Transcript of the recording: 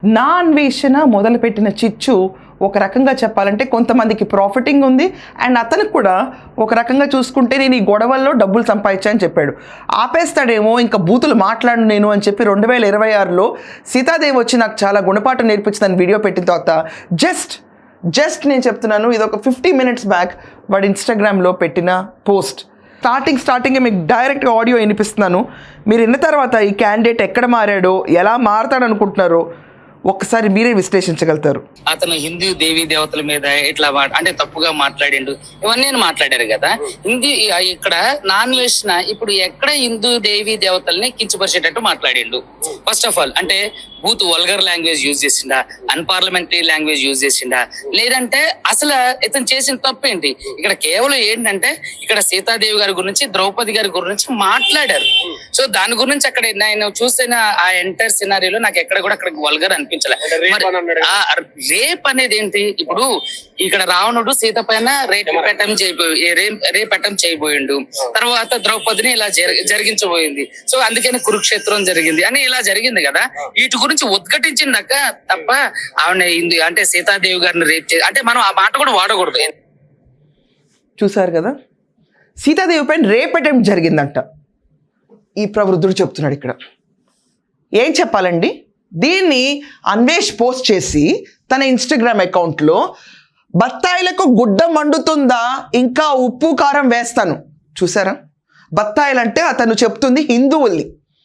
నా అన్వేషణ మొదలుపెట్టిన చిచ్చు ఒక రకంగా చెప్పాలంటే కొంతమందికి ప్రాఫిటింగ్ ఉంది అండ్ అతనికి కూడా ఒక రకంగా చూసుకుంటే నేను ఈ గొడవల్లో డబ్బులు సంపాదించాను చెప్పాడు. ఆపేస్తాడేమో ఇంకా బూతులు మాట్లాడు నేను అని చెప్పి 2026లో సీతాదేవి వచ్చి నాకు చాలా గుణపాఠం నేర్పించిందని వీడియో పెట్టిన తర్వాత జస్ట్ నేను చెప్తున్నాను, ఇది ఒక 50 minutes బ్యాక్ వాడు ఇన్స్టాగ్రామ్లో పెట్టిన పోస్ట్. స్టార్టింగే మీకు డైరెక్ట్గా ఆడియో వినిపిస్తున్నాను. మీరు విన్న తర్వాత ఈ క్యాండిడేట్ ఎక్కడ మారాడో ఎలా మారతాడు అనుకుంటున్నారో ఒక్కసారి మీరే విశ్లేషించగలుగుతారు. అతను హిందూ దేవీ దేవతల మీద ఇట్లా అంటే తప్పుగా మాట్లాడిండు, ఇవన్నీ మాట్లాడారు కదా. ఇక్కడ నాన్ వేసిన ఇప్పుడు ఎక్కడ హిందూ దేవీ దేవతల్ని కించపరిచేటట్టు మాట్లాడిండు. ఫస్ట్ ఆఫ్ ఆల్ అంటే బూత్ వల్గర్ లాంగ్వేజ్ యూజ్ చేసిండా, అన్పార్లమెంటరీ లాంగ్వేజ్ యూజ్ చేసిండా, లేదంటే అసలు ఇతను చేసిన తప్పు ఏంటి? ఇక్కడ కేవలం ఏంటంటే ఇక్కడ సీతాదేవి గారి గురించి, ద్రౌపది గారి గురించి మాట్లాడారు. సో దాని గురించి అక్కడ నేను చూసిన ఆ ఎంటైర్ సినారీలో నాకు ఎక్కడ కూడా అక్కడ వల్గర్ అనిపించలే. రేప్ అనేది ఏంటి? ఇప్పుడు ఇక్కడ రావణుడు సీత పైన రేప్ అటెంప్ట్ చేయబోయిండు, తర్వాత ద్రౌపదిని ఇలా జరిగించబోయింది. సో అందుకని కురుక్షేత్రం జరిగింది అని ఇలా జరిగింది కదా. వీటి గురించి ఉద్ఘటించిందాక తప్ప ఆవిడ అంటే సీతాదేవి గారిని రేప్ అంటే మనం ఆ మాట కూడా వాడకూడదు. చూసారు కదా, సీతాదేవి పైన రేప్ అటెంప్ట్ జరిగిందంట ఈ ప్రవృద్ధుడు చెప్తున్నాడు. ఇక్కడ ఏం చెప్పాలండి? దీన్ని అన్వేష్ పోస్ట్ చేసి తన ఇన్స్టాగ్రామ్ అకౌంట్లో బత్తాయిలకు గుడ్డ మండుతుందా, ఇంకా ఉప్పు కారం వేస్తాను. చూసారా? బత్తాయిలంటే అతను చెప్తుంది హిందువుల్ని.